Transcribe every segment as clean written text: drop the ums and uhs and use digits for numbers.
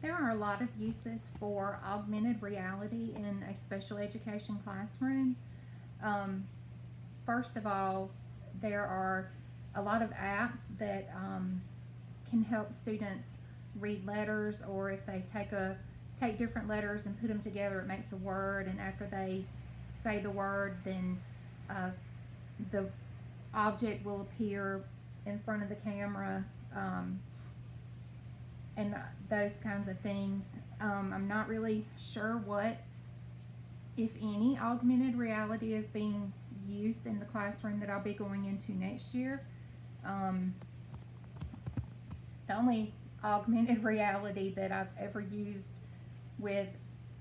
There are a lot of uses for augmented reality in a special education classroom. Um, First of all, there are a lot of apps that can help students read letters, or if they take different letters and put them together, it makes a word. And after they say the word, then uh, the object will appear in front of the camera. And those kinds of things. I'm not really sure what, if any, augmented reality is being used in the classroom that I'll be going into next year. Um, the only augmented reality that I've ever used with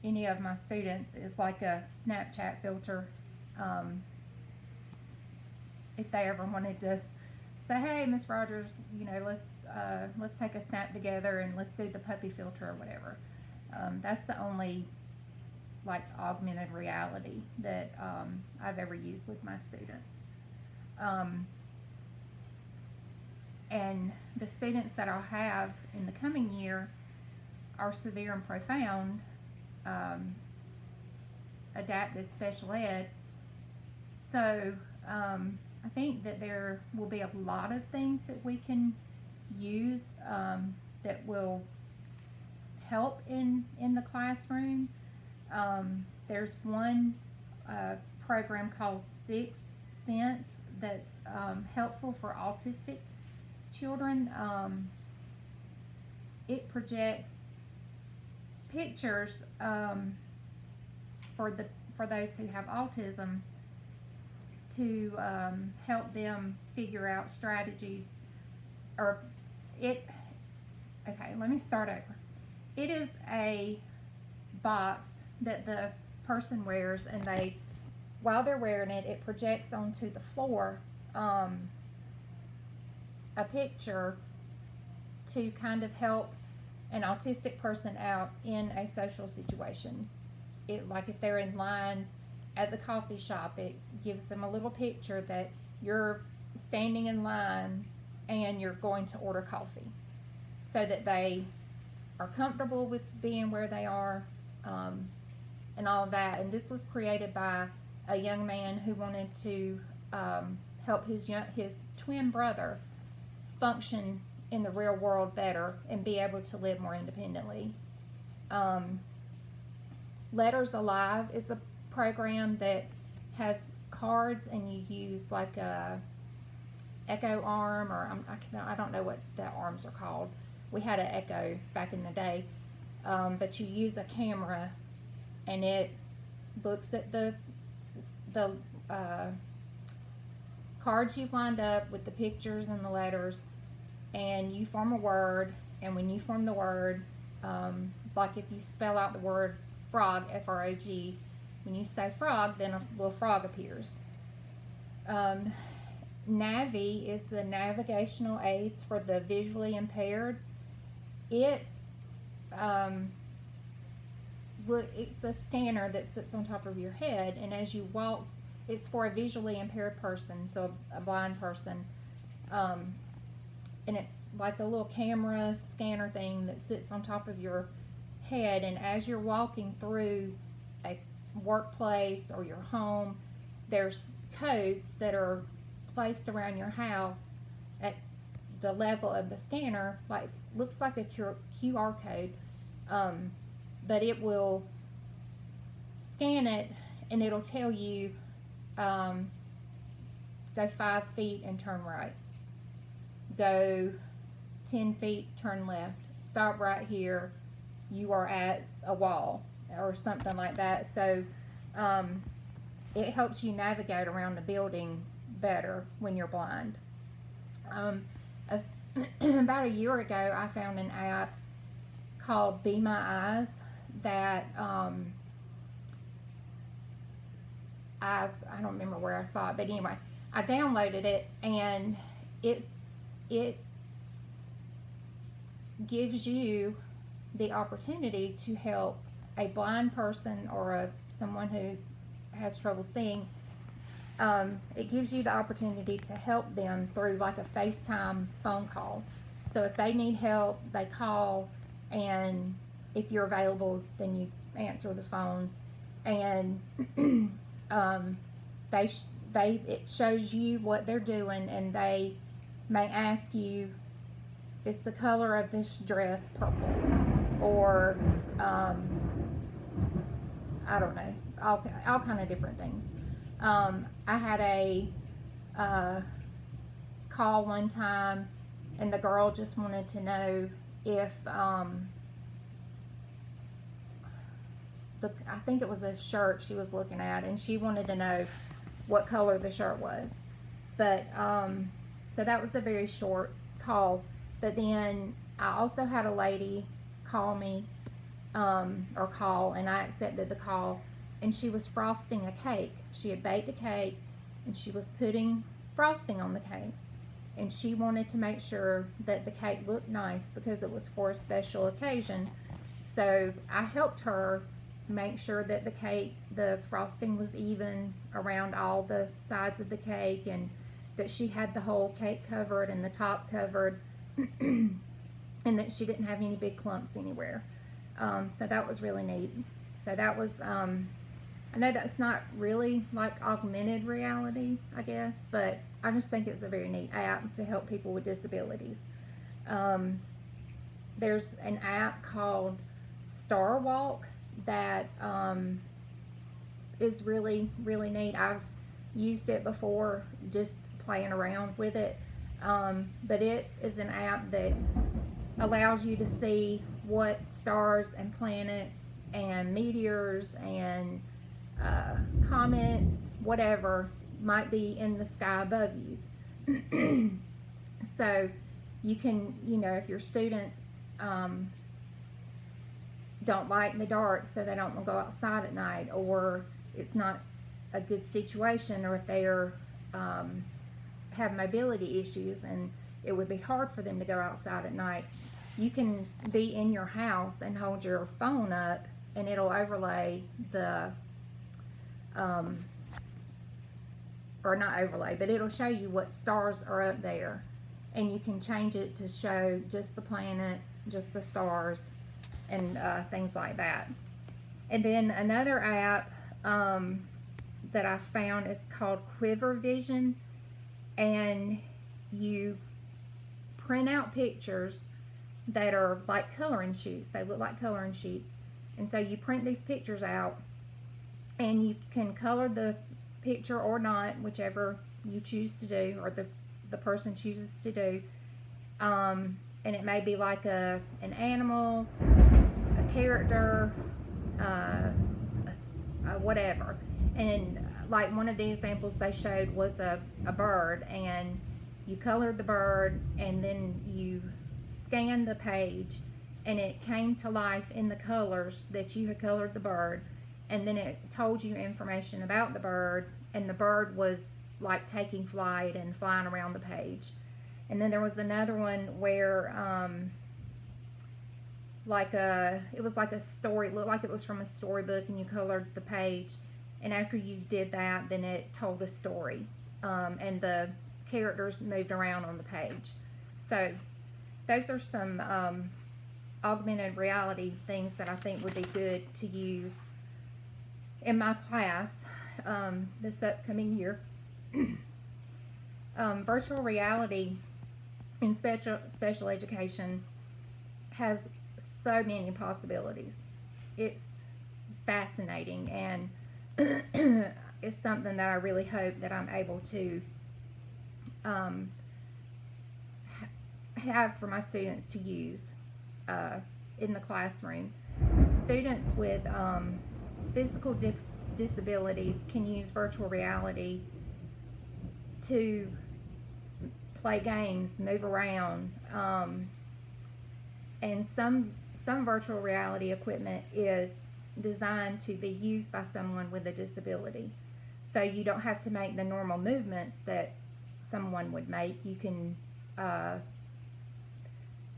any of my students is like a Snapchat filter. Um, if they ever wanted to say, "Hey, Miss Rogers, let's take a snap together and let's do the puppy filter or whatever." That's the only like augmented reality that I've ever used with my students. Um, and the students that I'll have in the coming year are severe and profound um, adapted special ed. So I think that there will be a lot of things that we can use that will help in the classroom. There's one program called Sixth Sense that's helpful for autistic children. It projects pictures for those who have autism to help them figure out strategies. Or it. Okay, let me start over. It is a box that the person wears, and while they're wearing it, it projects onto the floor a picture to kind of help an autistic person out in a social situation. It, like if they're in line at the coffee shop, it gives them a little picture that you're standing in line and you're going to order coffee, so that they are comfortable with being where they are, and all of that. And this was created by a young man who wanted to help his twin brother function in the real world better and be able to live more independently. Um, Letters Alive is a program that has cards, and you use like a Echo arm, or I don't know what the arms are called. We had an Echo back in the day, but you use a camera, and it looks at the uh, cards you've lined up with the pictures and the letters, and you form a word. And when you form the word, like if you spell out the word frog, Frog, when you say frog, then a little frog appears. Navi is the navigational aids for the visually impaired. It it's a scanner that sits on top of your head, and as you walk, it's for a visually impaired person, so a blind person, and it's like a little camera scanner thing that sits on top of your head, and as you're walking through a workplace or your home, there's codes that are placed around your house at the level of the scanner, like looks like a QR code, but it will scan it, and it'll tell you, go 5 feet and turn right, go 10 feet, turn left, stop right here, you are at a wall, or something like that. So it helps you navigate around the building better when you're blind. About a year ago, I found an app called Be My Eyes that I don't remember where I saw it, but anyway, I downloaded it, and it gives you the opportunity to help a blind person or someone who has trouble seeing. It gives you the opportunity to help them through like a FaceTime phone call. So if they need help, they call, and if you're available, then you answer the phone, and it shows you what they're doing, and they may ask you, is the color of this dress purple, or I don't know, all kind of different things. I had a call one time, and the girl just wanted to know if I think it was a shirt she was looking at, and she wanted to know what color the shirt was. But so that was a very short call. But then I also had a lady call me, and I accepted the call, and she was frosting a cake. She had baked a cake, and she was putting frosting on the cake, and she wanted to make sure that the cake looked nice because it was for a special occasion. So I helped her make sure that the frosting was even around all the sides of the cake, and that she had the whole cake covered and the top covered, and that she didn't have any big clumps anywhere. So that was really neat. So that was, I know that's not really like augmented reality, I guess, but I just think it's a very neat app to help people with disabilities. There's an app called Star Walk that is really, really neat. I've used it before, just playing around with it. But it is an app that allows you to see what stars and planets and meteors and comets, whatever, might be in the sky above you. So you can, if your students don't like the dark, so they don't want to go outside at night, or it's not a good situation, or if they are have mobility issues and it would be hard for them to go outside at night, you can be in your house and hold your phone up, and it'll overlay the or not overlay, but it'll show you what stars are up there, and you can change it to show just the planets, just the stars, and things like that. And then another app that I found is called Quiver Vision, and you print out pictures that are like coloring sheets. They look like coloring sheets, and so you print these pictures out, and you can color the picture or not, whichever you choose to do, or the person chooses to do. And it may be like an animal, a character, whatever. And like one of the examples they showed was a bird, and you colored the bird, and then you scanned the page, and it came to life in the colors that you had colored the bird, and then it told you information about the bird, and the bird was like taking flight and flying around the page. And then there was another one where it was like a story, it looked like it was from a storybook, and you colored the page, and after you did that, then it told a story, and the characters moved around on the page. So those are some augmented reality things that I think would be good to use in my class this upcoming year. Virtual reality in special education has so many possibilities. It's fascinating, and it's something that I really hope that I'm able to have for my students to use in the classroom. Students with physical disabilities can use virtual reality to play games, move around, and some virtual reality equipment is designed to be used by someone with a disability. So you don't have to make the normal movements that someone would make. You can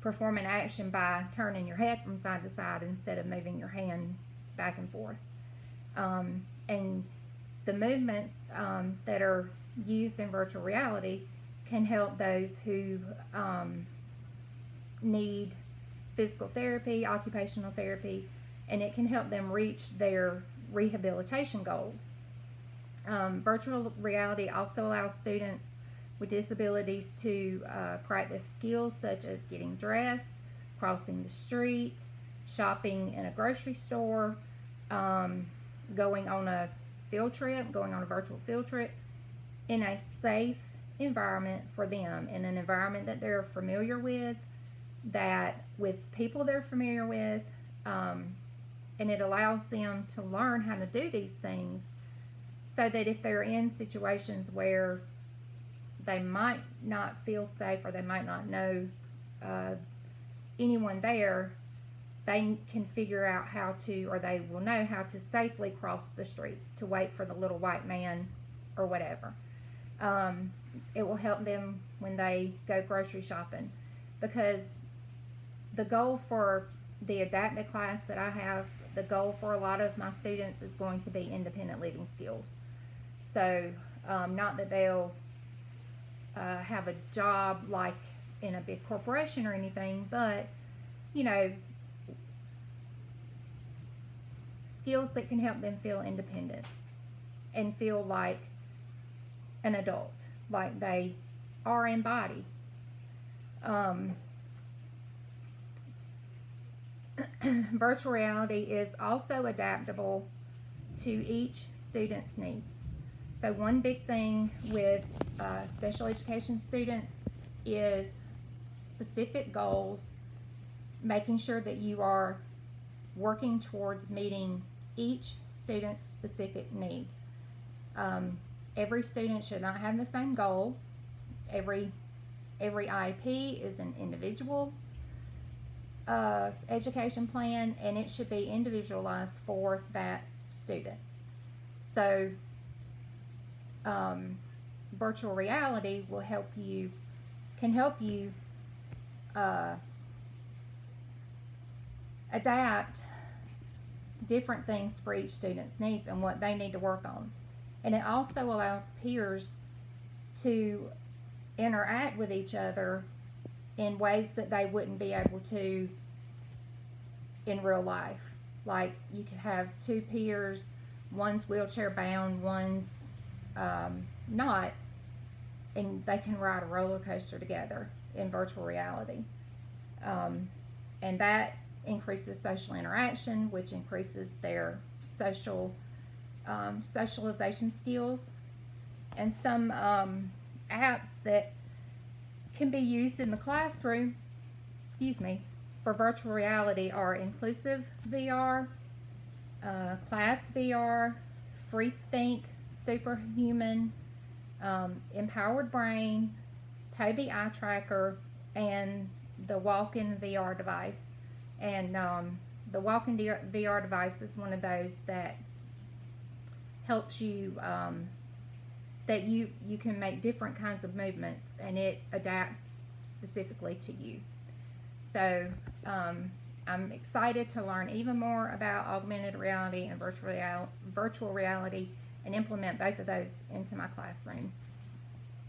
perform an action by turning your head from side to side instead of moving your hand back and forth. And the movements that are used in virtual reality can help those who need physical therapy, occupational therapy, and it can help them reach their rehabilitation goals. Virtual reality also allows students with disabilities to practice skills such as getting dressed, crossing the street, shopping in a grocery store, going on a field trip, going on a virtual field trip in a safe environment for them, in an environment that they're familiar with, that with people they're familiar with, and it allows them to learn how to do these things so that if they're in situations where they might not feel safe or they might not know anyone there, they can figure out how to, or they will know how to safely cross the street to wait for the little white man or whatever. It will help them when they go grocery shopping, because the goal for the adapted class that I have, the goal for a lot of my students is going to be independent living skills. So not that they'll have a job like in a big corporation or anything, but you know, skills that can help them feel independent and feel like an adult, like they are in body. Virtual reality is also adaptable to each student's needs. So one big thing with special education students is specific goals, making sure that you are working towards meeting each student's specific need. Every student should not have the same goal. Every IEP is an individual education plan, and it should be individualized for that student. So virtual reality will can help you adapt different things for each student's needs and what they need to work on. And it also allows peers to interact with each other in ways that they wouldn't be able to in real life. Like you could have two peers, one's wheelchair bound, one's not, and they can ride a roller coaster together in virtual reality. And that increases social interaction, which increases their socialization skills. And some apps that can be used in the classroom, for virtual reality are Inclusive VR, Class VR, FreeThink, Superhuman, Empowered Brain, Tobii Eye Tracker, and the Walk-in VR device. And the Walk-in VR device is one of those that helps you, that you can make different kinds of movements, and it adapts specifically to you. So I'm excited to learn even more about augmented reality and virtual reality and implement both of those into my classroom.